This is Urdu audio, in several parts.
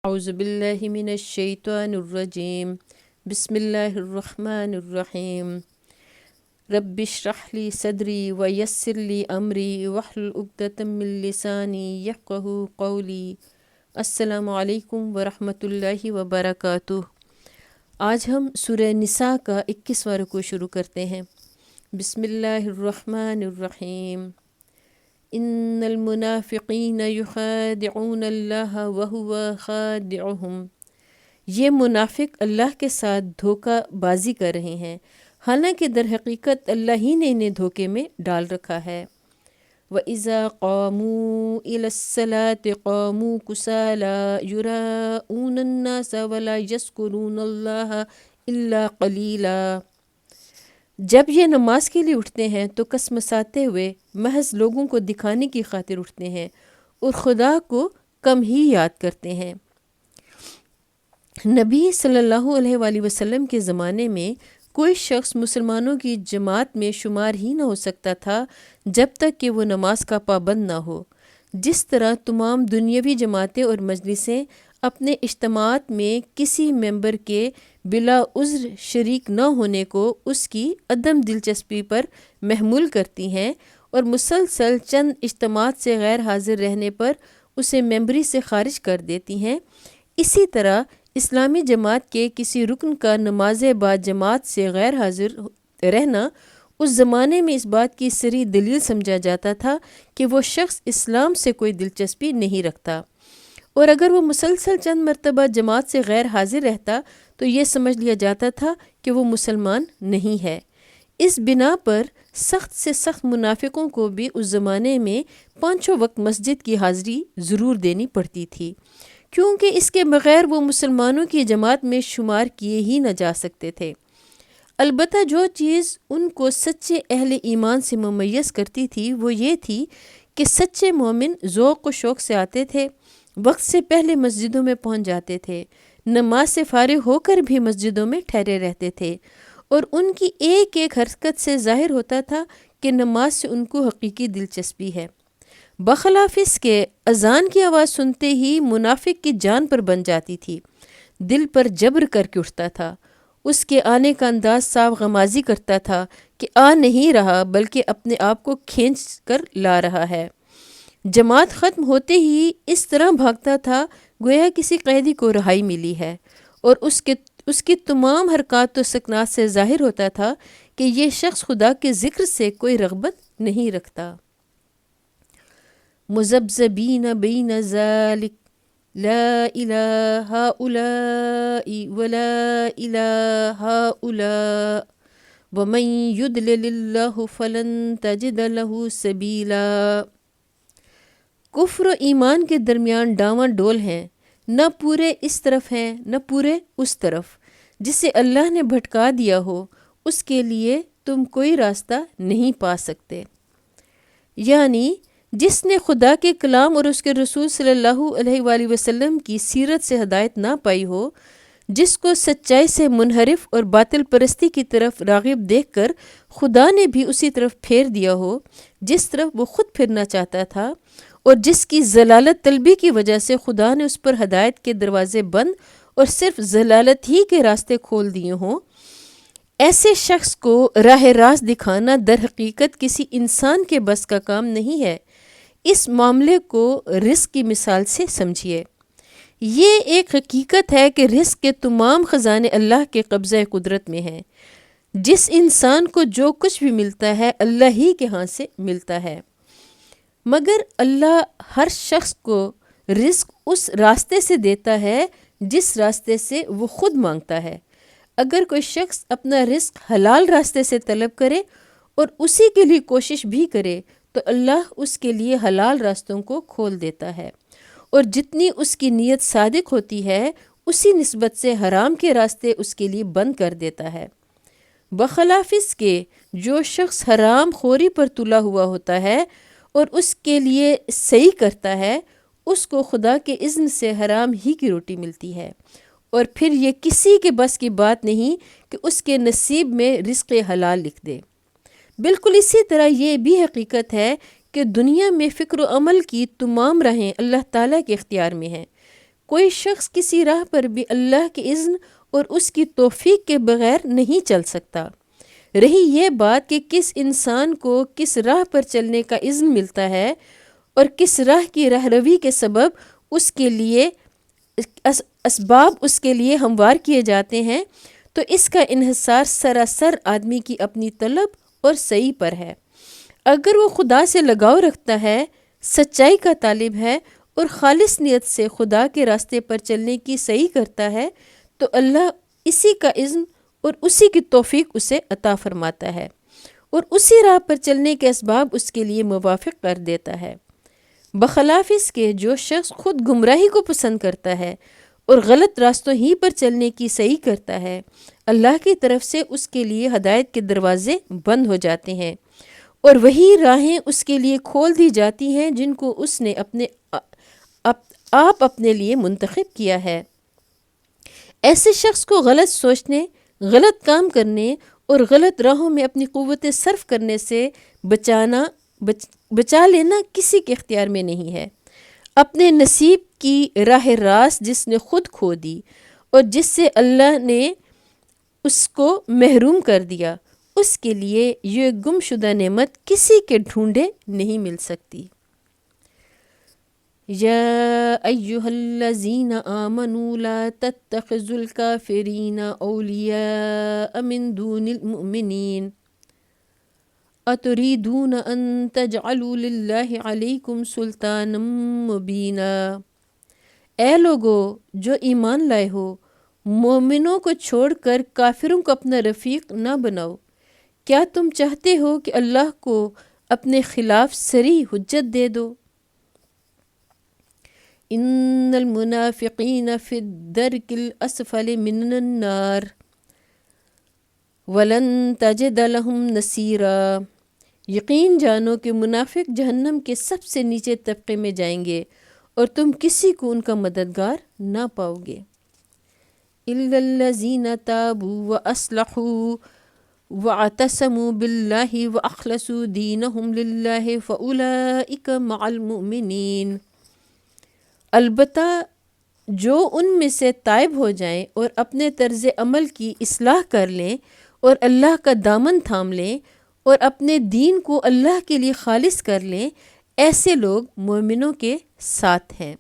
اعوذ باللہ من الشیطان الرجیم بسم اللہ الرحمن الرحیم رب اشرح لی صدری ویسر لی امری واحلل عقدۃ من لسانی یفقہوا قولی۔ السلام علیکم ورحمۃ اللہ وبرکاتہ۔ آج ہم سورہ نساء کا 21واں رکوع شروع کرتے ہیں۔ بسم اللہ الرحمن الرحیم۔ ان المنافقین یخادعون اللہ وہو خادعہم۔ یہ منافق اللہ کے ساتھ دھوکہ بازی کر رہے ہیں، حالانکہ در حقیقت اللہ ہی نے انہیں دھوکے میں ڈال رکھا ہے۔ وَإِذَا قَامُوا إِلَى الصَّلَاةِ قَامُوا كُسَالَىٰ يُرَاءُونَ النَّاسَ وَلَا يَذْكُرُونَ اللَّهَ إِلَّا قَلِيلًا۔ جب یہ نماز کے لیے اٹھتے ہیں تو کسمساتے ہوئے محض لوگوں کو دکھانے کی خاطر اٹھتے ہیں اور خدا کو کم ہی یاد کرتے ہیں۔ نبی صلی اللہ علیہ وآلہ وسلم کے زمانے میں کوئی شخص مسلمانوں کی جماعت میں شمار ہی نہ ہو سکتا تھا جب تک کہ وہ نماز کا پابند نہ ہو۔ جس طرح تمام دنیاوی جماعتیں اور مجلسیں اپنے اجتماعات میں کسی ممبر کے بلا عذر شریک نہ ہونے کو اس کی عدم دلچسپی پر محمول کرتی ہیں اور مسلسل چند اجتماعات سے غیر حاضر رہنے پر اسے ممبری سے خارج کر دیتی ہیں، اسی طرح اسلامی جماعت کے کسی رکن کا نماز بعد جماعت سے غیر حاضر رہنا اس زمانے میں اس بات کی صریح دلیل سمجھا جاتا تھا کہ وہ شخص اسلام سے کوئی دلچسپی نہیں رکھتا، اور اگر وہ مسلسل چند مرتبہ جماعت سے غیر حاضر رہتا تو یہ سمجھ لیا جاتا تھا کہ وہ مسلمان نہیں ہے۔ اس بنا پر سخت سے سخت منافقوں کو بھی اس زمانے میں پانچوں وقت مسجد کی حاضری ضرور دینی پڑتی تھی، کیونکہ اس کے بغیر وہ مسلمانوں کی جماعت میں شمار کیے ہی نہ جا سکتے تھے۔ البتہ جو چیز ان کو سچے اہل ایمان سے ممیز کرتی تھی وہ یہ تھی کہ سچے مومن ذوق و شوق سے آتے تھے، وقت سے پہلے مسجدوں میں پہنچ جاتے تھے، نماز سے فارغ ہو کر بھی مسجدوں میں ٹھہرے رہتے تھے، اور ان کی ایک ایک حرکت سے ظاہر ہوتا تھا کہ نماز سے ان کو حقیقی دلچسپی ہے۔ بخلاف اس کے اذان کی آواز سنتے ہی منافق کی جان پر بن جاتی تھی، دل پر جبر کر کے اٹھتا تھا۔ اس کے آنے کا انداز صاف غمازی کرتا تھا کہ آ نہیں رہا بلکہ اپنے آپ کو کھینچ کر لا رہا ہے۔ جماعت ختم ہوتے ہی اس طرح بھاگتا تھا گویا کسی قیدی کو رہائی ملی ہے، اور اس کی تمام حرکات و سکنات سے ظاہر ہوتا تھا کہ یہ شخص خدا کے ذکر سے کوئی رغبت نہیں رکھتا۔ مذبذبین بین ذلک لا الہ ہؤلاء ولا الہ ہؤلاء ومن یضلل اللہ فلن تجد لہ سبیلا۔ کفر و ایمان کے درمیان ڈاواں ڈول ہیں، نہ پورے اس طرف ہیں نہ پورے اس طرف۔ جسے اللہ نے بھٹکا دیا ہو اس کے لیے تم کوئی راستہ نہیں پا سکتے، یعنی جس نے خدا کے کلام اور اس کے رسول صلی اللہ علیہ وآلہ وسلم کی سیرت سے ہدایت نہ پائی ہو، جس کو سچائی سے منحرف اور باطل پرستی کی طرف راغب دیکھ کر خدا نے بھی اسی طرف پھیر دیا ہو جس طرف وہ خود پھرنا چاہتا تھا، اور جس کی ضلالت طلبی کی وجہ سے خدا نے اس پر ہدایت کے دروازے بند اور صرف ضلالت ہی کے راستے کھول دیے ہوں، ایسے شخص کو راہ راست دکھانا در حقیقت کسی انسان کے بس کا کام نہیں ہے۔ اس معاملے کو رزق کی مثال سے سمجھیے۔ یہ ایک حقیقت ہے کہ رزق کے تمام خزانے اللہ کے قبضہ قدرت میں ہیں۔ جس انسان کو جو کچھ بھی ملتا ہے اللہ ہی کے ہاں سے ملتا ہے، مگر اللہ ہر شخص کو رزق اس راستے سے دیتا ہے جس راستے سے وہ خود مانگتا ہے۔ اگر کوئی شخص اپنا رزق حلال راستے سے طلب کرے اور اسی کے لیے کوشش بھی کرے تو اللہ اس کے لیے حلال راستوں کو کھول دیتا ہے، اور جتنی اس کی نیت صادق ہوتی ہے اسی نسبت سے حرام کے راستے اس کے لیے بند کر دیتا ہے۔ بخلاف اس کے جو شخص حرام خوری پر تلا ہوا ہوتا ہے اور اس کے لیے صحیح کرتا ہے، اس کو خدا کے اذن سے حرام ہی کی روٹی ملتی ہے، اور پھر یہ کسی کے بس کی بات نہیں کہ اس کے نصیب میں رزق حلال لکھ دے۔ بالکل اسی طرح یہ بھی حقیقت ہے کہ دنیا میں فکر و عمل کی تمام راہیں اللہ تعالیٰ کے اختیار میں ہیں۔ کوئی شخص کسی راہ پر بھی اللہ کے اذن اور اس کی توفیق کے بغیر نہیں چل سکتا۔ رہی یہ بات کہ کس انسان کو کس راہ پر چلنے کا اذن ملتا ہے اور کس راہ کی رہروی کے سبب اس کے لیے اسباب اس کے لیے ہموار کیے جاتے ہیں، تو اس کا انحصار سراسر آدمی کی اپنی طلب اور سعی پر ہے۔ اگر وہ خدا سے لگاؤ رکھتا ہے، سچائی کا طالب ہے اور خالص نیت سے خدا کے راستے پر چلنے کی سعی کرتا ہے، تو اللہ اسی کا اذن اور اسی کی توفیق اسے عطا فرماتا ہے اور اسی راہ پر چلنے کے اسباب اس کے لیے موافق کر دیتا ہے، بخلاف اس کے جو شخص خود گمراہی کو پسند کرتا ہے اور غلط راستوں ہی پر چلنے کی سعی کرتا ہے، اللہ کی طرف سے اس کے لیے ہدایت کے دروازے بند ہو جاتے ہیں اور وہی راہیں اس کے لیے کھول دی جاتی ہیں جن کو اس نے اپنے لیے منتخب کیا ہے۔ ایسے شخص کو غلط سوچنے، غلط کام کرنے اور غلط راہوں میں اپنی قوتیں صرف کرنے سے بچا لینا کسی کے اختیار میں نہیں ہے۔ اپنے نصیب کی راہ راست جس نے خود کھو دی اور جس سے اللہ نے اس کو محروم کر دیا، اس کے لیے یہ گم شدہ نعمت کسی کے ڈھونڈے نہیں مل سکتی۔ یا ایہا الذین آمنوا لا تتخذوا الکافرین اولیاء من دون المؤمنین اتریدون ان تجعلوا للہ علیکم سلطانا مبینا۔ اے لوگو جو ایمان لائے ہو، مومنوں کو چھوڑ کر کافروں کو اپنا رفیق نہ بناؤ۔ کیا تم چاہتے ہو کہ اللہ کو اپنے خلاف صریح حجت دے دو؟ ان المنافقین فی الدرک الاسفل من النار ولن تجد لهم نصیرا۔ یقین جانو کہ منافق جہنم کے سب سے نیچے طبقے میں جائیں گے اور تم کسی کو ان کا مددگار نہ پاؤ گے۔ الا الذین تابوا واصلحوا واعتصموا باللہ واخلصوا دینہم للہ فاولئک مع المؤمنین۔ البتہ جو ان میں سے تائب ہو جائیں اور اپنے طرز عمل کی اصلاح کر لیں اور اللہ کا دامن تھام لیں اور اپنے دین کو اللہ کے لیے خالص کر لیں، ایسے لوگ مومنوں کے ساتھ ہیں۔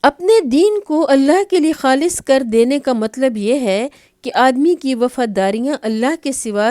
اپنے دین کو اللہ کے لیے خالص کر دینے کا مطلب یہ ہے کہ آدمی کی وفاداریاں اللہ کے سوا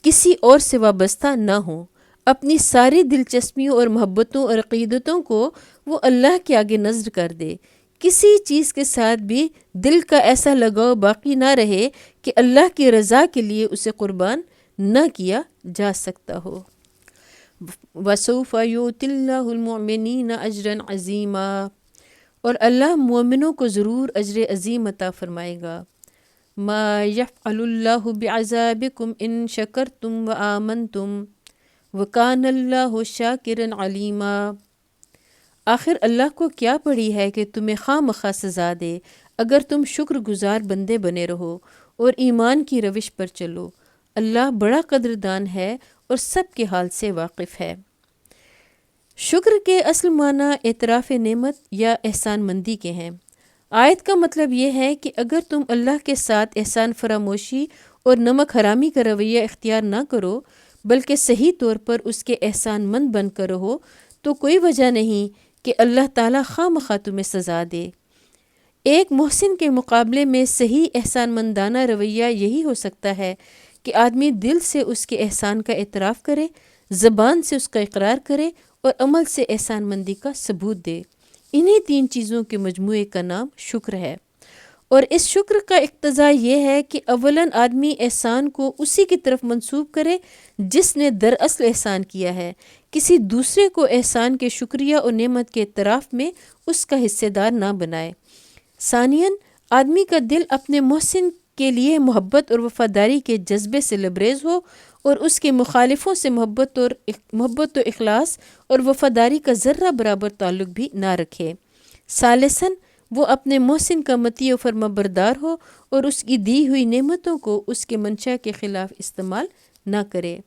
کسی اور سے وابستہ نہ ہوں۔ اپنی ساری دلچسپیوں اور محبتوں اور عقیدتوں کو وہ اللہ کے آگے نذر کر دے۔ کسی چیز کے ساتھ بھی دل کا ایسا لگاؤ باقی نہ رہے کہ اللہ کی رضا کے لیے اسے قربان نہ کیا جا سکتا ہو۔ وَسَوْفَ يُؤْتِ اللَّهُ الْمُؤْمِنِينَ أَجْرًا عَظِيمًا، اور اللہ مومنوں کو ضرور اجر عظیم عطا فرمائے گا۔ مَا يَفْعَلُ اللَّهُ بِعَذَابِكُمْ إِن شَكَرْتُمْ وَآمَنْتُمْ وَكَانَ اللَّهُ شَاكِرًا عَلِيمًا۔ آخر اللہ کو کیا پڑی ہے کہ تمہیں خواہ مخواہ سزا دے اگر تم شکر گزار بندے بنے رہو اور ایمان کی روش پر چلو۔ اللہ بڑا قدردان ہے اور سب کے حال سے واقف ہے۔ شکر کے اصل معنی اعتراف نعمت یا احسان مندی کے ہیں۔ آیت کا مطلب یہ ہے کہ اگر تم اللہ کے ساتھ احسان فراموشی اور نمک حرامی کا رویہ اختیار نہ کرو بلکہ صحیح طور پر اس کے احسان مند بن کر رہو، تو کوئی وجہ نہیں کہ اللہ تعالیٰ خواہ مخواہ تمہیں سزا دے۔ ایک محسن کے مقابلے میں صحیح احسان مندانہ رویہ یہی ہو سکتا ہے کہ آدمی دل سے اس کے احسان کا اعتراف کرے، زبان سے اس کا اقرار کرے اور عمل سے احسان مندی کا ثبوت دے۔ انہی تین چیزوں کے مجموعے کا نام شکر ہے، اور اس شکر کا اقتضا یہ ہے کہ اولاً آدمی احسان کو اسی کی طرف منسوب کرے جس نے دراصل احسان کیا ہے، کسی دوسرے کو احسان کے شکریہ اور نعمت کے اعتراف میں اس کا حصے دار نہ بنائے۔ ثانیاً آدمی کا دل اپنے محسن کے لیے محبت اور وفاداری کے جذبے سے لبریز ہو اور اس کے مخالفوں سے محبت و اخلاص اور وفاداری کا ذرہ برابر تعلق بھی نہ رکھے۔ ثالثاً وہ اپنے محسن کا مطیع و فرما بردار ہو اور اس کی دی ہوئی نعمتوں کو اس کے منشا کے خلاف استعمال نہ کرے۔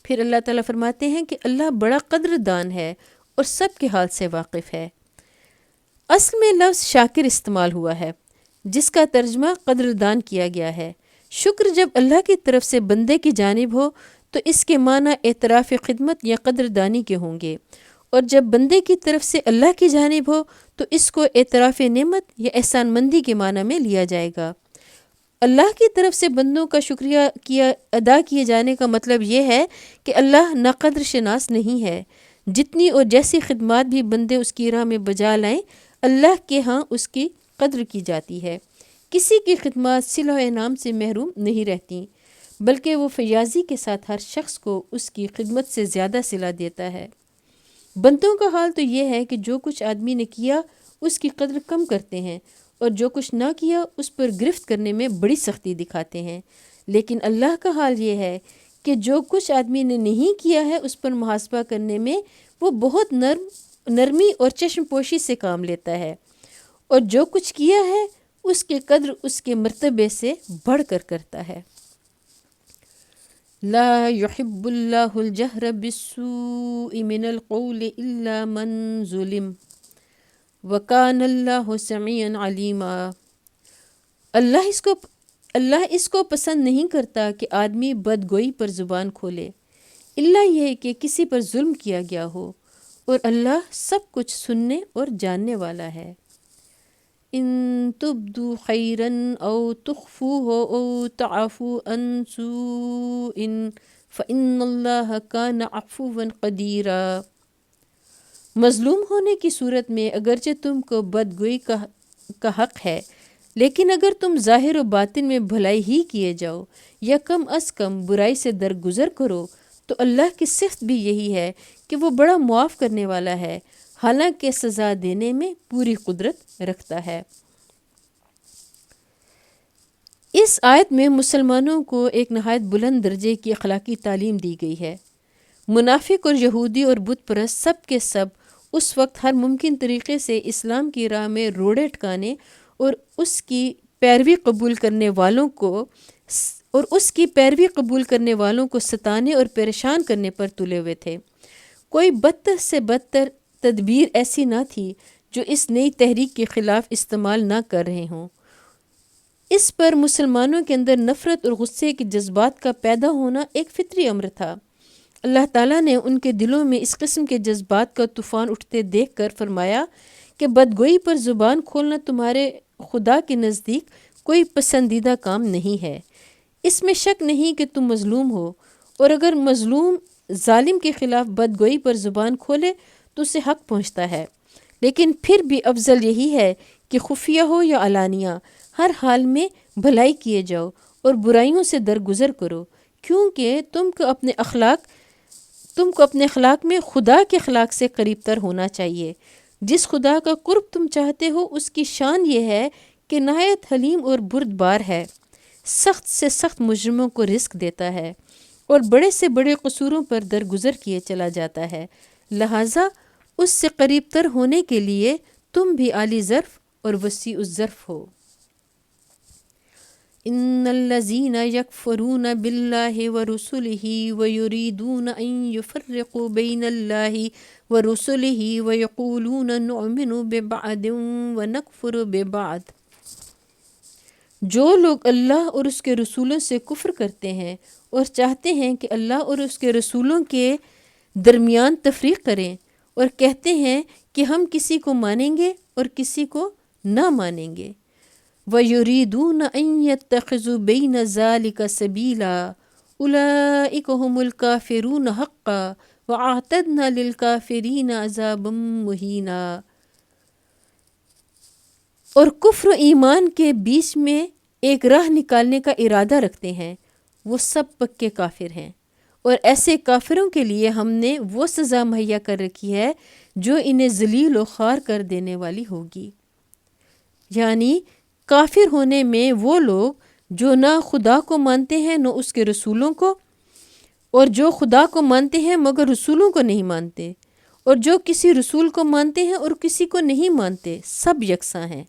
پھر اللہ تعالیٰ فرماتے ہیں کہ اللہ بڑا قدردان ہے اور سب کے حال سے واقف ہے۔ اصل میں لفظ شاکر استعمال ہوا ہے، جس کا ترجمہ قدردان کیا گیا ہے۔ شکر جب اللہ کی طرف سے بندے کی جانب ہو تو اس کے معنی اعتراف خدمت یا قدردانی کے ہوں گے، اور جب بندے کی طرف سے اللہ کی جانب ہو تو اس کو اعتراف نعمت یا احسان مندی کے معنی میں لیا جائے گا۔ اللہ کی طرف سے بندوں کا شکریہ ادا کیے جانے کا مطلب یہ ہے کہ اللہ ناقدر شناس نہیں ہے۔ جتنی اور جیسی خدمات بھی بندے اس کی راہ میں بجا لائیں، اللہ کے ہاں اس کی قدر کی جاتی ہے۔ کسی کی خدمات صلہ و انعام سے محروم نہیں رہتی، بلکہ وہ فیاضی کے ساتھ ہر شخص کو اس کی خدمت سے زیادہ صلہ دیتا ہے۔ بندوں کا حال تو یہ ہے کہ جو کچھ آدمی نے کیا اس کی قدر کم کرتے ہیں، اور جو کچھ نہ کیا اس پر گرفت کرنے میں بڑی سختی دکھاتے ہیں۔ لیکن اللہ کا حال یہ ہے کہ جو کچھ آدمی نے نہیں کیا ہے اس پر محاسبہ کرنے میں وہ بہت نرمی اور چشم پوشی سے کام لیتا ہے، اور جو کچھ کیا ہے اس کی قدر اس کے مرتبے سے بڑھ کر کرتا ہے۔ لا يحب اللہ الجہر بالسوء من القول الا من ظلم وکان اللہ سمیعا علیما۔ اللہ اس کو پسند نہیں کرتا کہ آدمی بدگوئی پر زبان کھولے، الا یہ کہ کسی پر ظلم کیا گیا ہو، اور اللہ سب کچھ سننے اور جاننے والا ہے۔ ان تبدوا خیرا او تخفوه او تعفو عن سوء فإن اللہ کان عفوا قدیرا۔ مظلوم ہونے کی صورت میں اگرچہ تم کو بدگوئی کا حق ہے، لیکن اگر تم ظاہر و باطن میں بھلائی ہی کیے جاؤ یا کم از کم برائی سے درگزر کرو تو اللہ کی صفت بھی یہی ہے کہ وہ بڑا معاف کرنے والا ہے، حالانکہ سزا دینے میں پوری قدرت رکھتا ہے۔ اس آیت میں مسلمانوں کو ایک نہایت بلند درجے کی اخلاقی تعلیم دی گئی ہے۔ منافق اور یہودی اور بت پرست سب کے سب اس وقت ہر ممکن طریقے سے اسلام کی راہ میں روڑے ٹکانے اور اس کی پیروی قبول کرنے والوں کو ستانے اور پریشان کرنے پر تلے ہوئے تھے۔ کوئی بدتر سے بدتر تدبیر ایسی نہ تھی جو اس نئی تحریک کے خلاف استعمال نہ کر رہے ہوں۔ اس پر مسلمانوں کے اندر نفرت اور غصے کے جذبات کا پیدا ہونا ایک فطری امر تھا۔ اللہ تعالیٰ نے ان کے دلوں میں اس قسم کے جذبات کا طوفان اٹھتے دیکھ کر فرمایا کہ بدگوئی پر زبان کھولنا تمہارے خدا کے نزدیک کوئی پسندیدہ کام نہیں ہے۔ اس میں شک نہیں کہ تم مظلوم ہو، اور اگر مظلوم ظالم کے خلاف بدگوئی پر زبان کھولے تو اسے حق پہنچتا ہے، لیکن پھر بھی افضل یہی ہے کہ خفیہ ہو یا علانیہ، ہر حال میں بھلائی کیے جاؤ اور برائیوں سے درگزر کرو، کیونکہ تم کو اپنے اخلاق میں خدا کے اخلاق سے قریب تر ہونا چاہیے۔ جس خدا کا قرب تم چاہتے ہو اس کی شان یہ ہے کہ نہایت حلیم اور بردبار ہے، سخت سے سخت مجرموں کو رزق دیتا ہے اور بڑے سے بڑے قصوروں پر درگزر کیے چلا جاتا ہے، لہٰذا اس سے قریب تر ہونے کے لیے تم بھی عالی ظرف اور وسیع الظرف ہو۔ ان الذین یکفرون باللہ ورسلہ ویریدون ان یفرقوا بین اللہ ورسلہ ویقولون نؤمن ببعض ونکفر ببعض۔ جو لوگ اللہ اور اس کے رسولوں سے کفر کرتے ہیں اور چاہتے ہیں کہ اللہ اور اس کے رسولوں کے درمیان تفریق کریں، اور کہتے ہیں کہ ہم کسی کو مانیں گے اور کسی کو نہ مانیں گے، وَيُرِيدُونَ أَن يَتَّخِذُوا بَيْنَ ذَلِكَ سَبِيلًا أُولَئِكَ هُمُ الْكَافِرُونَ حَقًّا وَأَعْتَدْنَا لِلْكَافِرِينَ عَذَابًا مُهِينًا۔ اور کفر و ایمان کے بیچ میں ایک راہ نکالنے کا ارادہ رکھتے ہیں، وہ سب پکے کافر ہیں، اور ایسے کافروں کے لیے ہم نے وہ سزا مہیا کر رکھی ہے جو انہیں ذلیل و خوار کر دینے والی ہوگی۔ یعنی کافر ہونے میں وہ لوگ جو نہ خدا کو مانتے ہیں نہ اس کے رسولوں کو، اور جو خدا کو مانتے ہیں مگر رسولوں کو نہیں مانتے، اور جو کسی رسول کو مانتے ہیں اور کسی کو نہیں مانتے، سب یکساں ہیں۔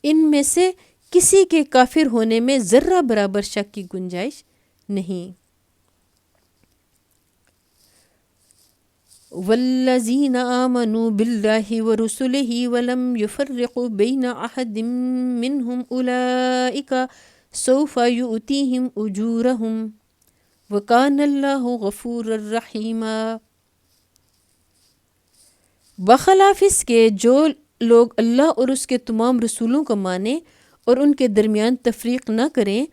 ان میں سے کسی کے کافر ہونے میں ذرہ برابر شک کی گنجائش نہیں۔ والذین آمنوا باللہ ورسلہ ولم یفرقوا بین احد منہم اولئک سوف یؤتیہم اجورہم وکان اللہ غفورا رحیما۔ بخلاف اس کے جو لوگ اللہ اور اس کے تمام رسولوں کو مانیں اور ان کے درمیان تفریق نہ کریں،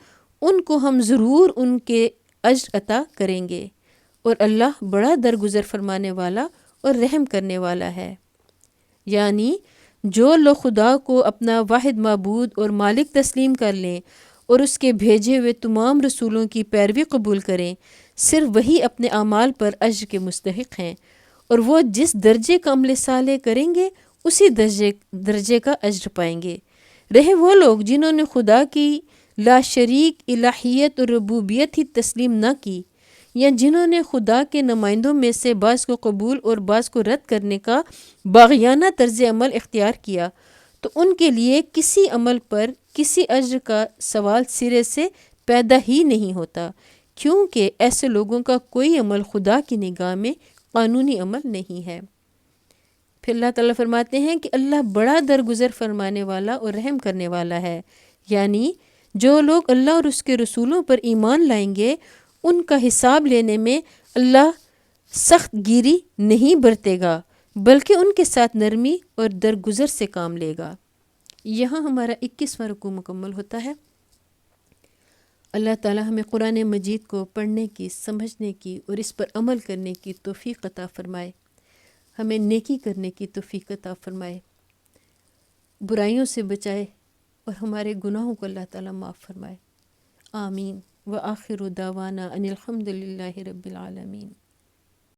ان کو ہم ضرور ان کے اجر عطا کریں گے، اور اللہ بڑا درگزر فرمانے والا اور رحم کرنے والا ہے۔ یعنی جو لوگ خدا کو اپنا واحد معبود اور مالک تسلیم کر لیں اور اس کے بھیجے ہوئے تمام رسولوں کی پیروی قبول کریں، صرف وہی اپنے اعمال پر اجر کے مستحق ہیں، اور وہ جس درجے کا عمل صالح کریں گے اسی درجے کا اجر پائیں گے۔ رہے وہ لوگ جنہوں نے خدا کی لا شریک الہیت اور ربوبیت ہی تسلیم نہ کی، یا جنہوں نے خدا کے نمائندوں میں سے بعض کو قبول اور بعض کو رد کرنے کا باغیانہ طرز عمل اختیار کیا، تو ان کے لیے کسی عمل پر کسی اجر کا سوال سرے سے پیدا ہی نہیں ہوتا، کیونکہ ایسے لوگوں کا کوئی عمل خدا کی نگاہ میں قانونی عمل نہیں ہے۔ پھر اللہ تعالیٰ فرماتے ہیں کہ اللہ بڑا درگزر فرمانے والا اور رحم کرنے والا ہے، یعنی جو لوگ اللہ اور اس کے رسولوں پر ایمان لائیں گے ان کا حساب لینے میں اللہ سخت گیری نہیں برتے گا، بلکہ ان کے ساتھ نرمی اور درگزر سے کام لے گا۔ یہاں ہمارا 21واں رکوع مکمل ہوتا ہے۔ اللہ تعالیٰ ہمیں قرآن مجید کو پڑھنے کی، سمجھنے کی اور اس پر عمل کرنے کی توفیق عطا فرمائے، ہمیں نیکی کرنے کی توفیق عطا فرمائے، برائیوں سے بچائے اور ہمارے گناہوں کو اللہ تعالیٰ معاف فرمائے۔ آمین۔ وآخر دعوانا ان الحمد للہ رب العالمین۔